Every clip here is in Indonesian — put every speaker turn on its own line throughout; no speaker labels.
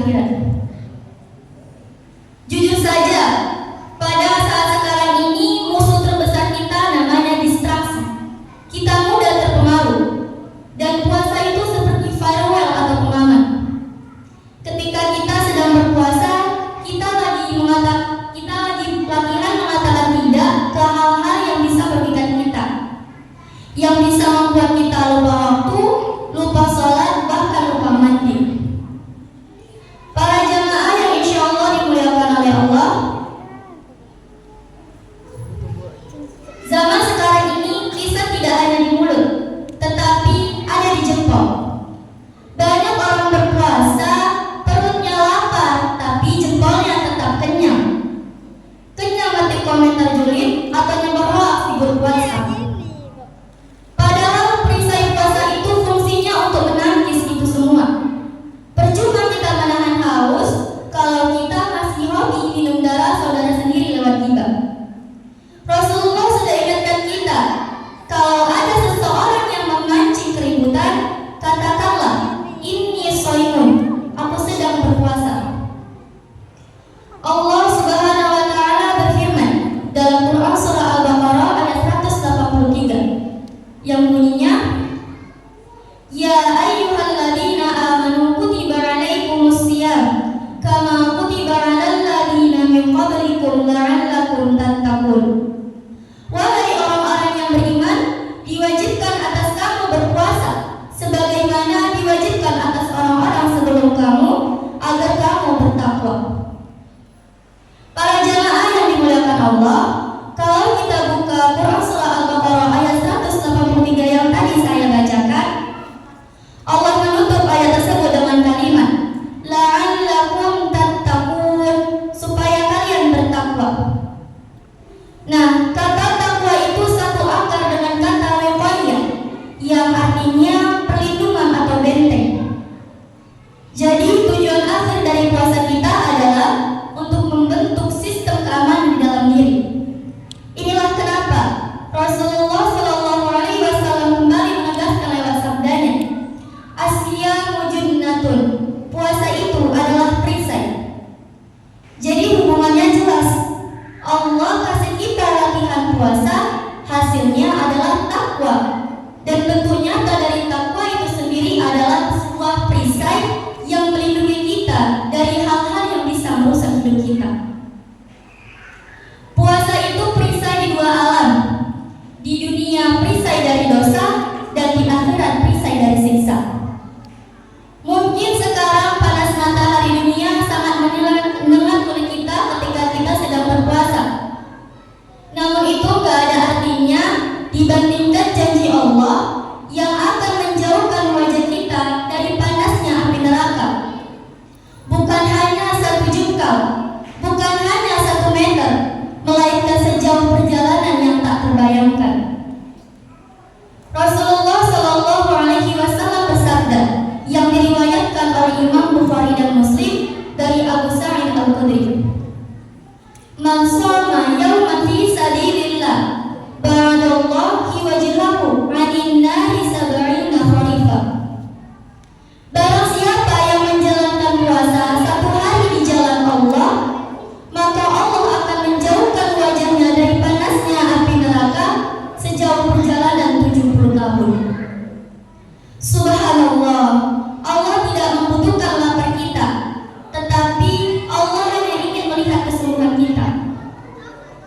akhirat. Jujur saja, pada saat sekarang ini musuh terbesar kita namanya distraksi. Kita mudah terpengaruh, dan puasa itu seperti firewall atau pengaman. Ketika kita sedang berpuasa, kita lagi latihan mengatakan tidak ke hal-hal yang bisa merugikan kita, yang bisa membuat kita lupa waktu, lupa sholat, bahkan lupa mandi. Para jamaah yang insya Allah dimuliakan oleh Allah, zaman sekarang ini kisah tidak hanya di mulut, tetapi ada di jempol. Banyak orang berpuasa, perutnya lapar, tapi jempolnya tetap kenyang. Kenyang ngetik komentar julid atau nyebar hoax di grup WhatsApp. Padahal perisai puasa itu fungsinya untuk menangkis itu semua. Percuma kita menahan haus kalau kita masih hobi minum darah saudara sendiri lewat ghibah. Rasulullah sudah ingatkan kita, kalau ada seseorang yang memancing keributan, katakanlah, inni shaimun, aku sedang berpuasa. Allah Subhanahu wa taala berfirman dalam Quran surah Al-Baqarah ayat 183 yang bunyinya, ya ayyuhalladzina amanu kutiba alaikumus shiyam kama kutiba alal ladzina min qablikum la'allakum tattaqun. Wahai orang-orang yang beriman, diwajibkan atas kamu berpuasa sebagaimana diwajibkan atas orang-orang sebelum kamu agar kamu bertakwa. Para jamaah yang dimuliakan Allah, kalau kita buka Quran surah Al-Baqarah ayat 183 yang tadi saya bacakan, Allah menutup ayat tersebut dengan kalimat la'allakum tattaqun, supaya kalian bertakwa. Nah, kata takwa itu satu akar dengan kata wiqayah yang artinya perlindungan atau benteng. Jadi tujuan akhir dari puasa kita adalah untuk membentuk sistem keamanan di dalam diri. Inilah kenapa Rasulullah Shallallahu Alaihi Wasallam kembali menegaskan lewat sabdanya, asyamu junnatun, puasa itu adalah perisai. Jadi hubungannya jelas. Allah kasih kita latihan puasa, hasilnya adalah takwa. Dan bentuk nyata dari takwa itu sendiri adalah sebuah perisai yang melindungi kita dari hal-hal yang bisa merusak hidup kita. Puasa itu perisai di dua alam. Di dunia perisai dari dosa, dan di akhirat perisai dari siksa. Mungkin sekarang panas matahari dunia sangat menyengat kulit kita ketika kita sedang berpuasa. Namun itu gak ada artinya dibandingkan janji Allah yang akan menjauhkan wajah kita dari panasnya api neraka. Bukan hanya 1 jengkal, bukan hanya 1 meter, melainkan sejauh perjalanan yang tak terbayangkan. Rasulullah Shallallahu Alaihi Wasallam bersabda yang diriwayatkan oleh Imam Bukhari dan Muslim dari Abu Sa'id Al-Khudri, man shoma yawman fi sabilillah ba'adallahi wajhahu 'anil nari 70 kharifah. Barang siapa yang menjalankan puasa 1 hari di jalan Allah, maka Allah akan menjauhkan wajahnya dari panasnya api neraka sejauh perjalanan 70 tahun. Subhanallah, Allah tidak membutuhkan lapar kita, tetapi Allah hanya ingin melihat kesungguhan kita.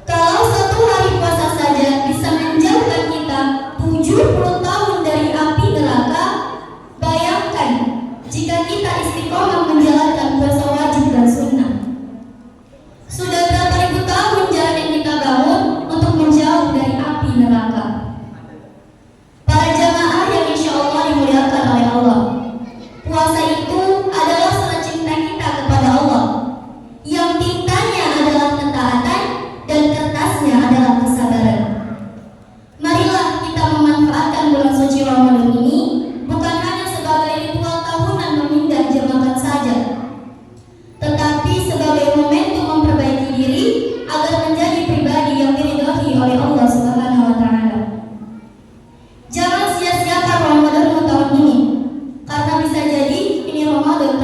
Kalau 1 hari puasa saja bisa menjauhkan kita 70 tahun dari api neraka, bayangkan jika kita istiqomah menjalankan puasa wajib dan sunnah. Sudah berapa ribu tahun jalan yang kita bangun untuk menjauh dari api neraka. Para jamaah yang insya Allah dimuliakan oleh Allah, puasa itu adalah surat cinta kita kepada Allah, yang tintanya adalah ketaatan dan kertasnya adalah kesabaran. Marilah kita memanfaatkan bulan suci Ramadan ini bukan hanya sebagai ritual tahunan memindah jemaat saja, tetapi sebagai momentum memperbaiki diri agar menjadi pribadi yang diridhai oleh Allah Subhanahu wa taala. Jangan sia-siakan Ramadan tahun ini, karena bisa jadi ini Ramadan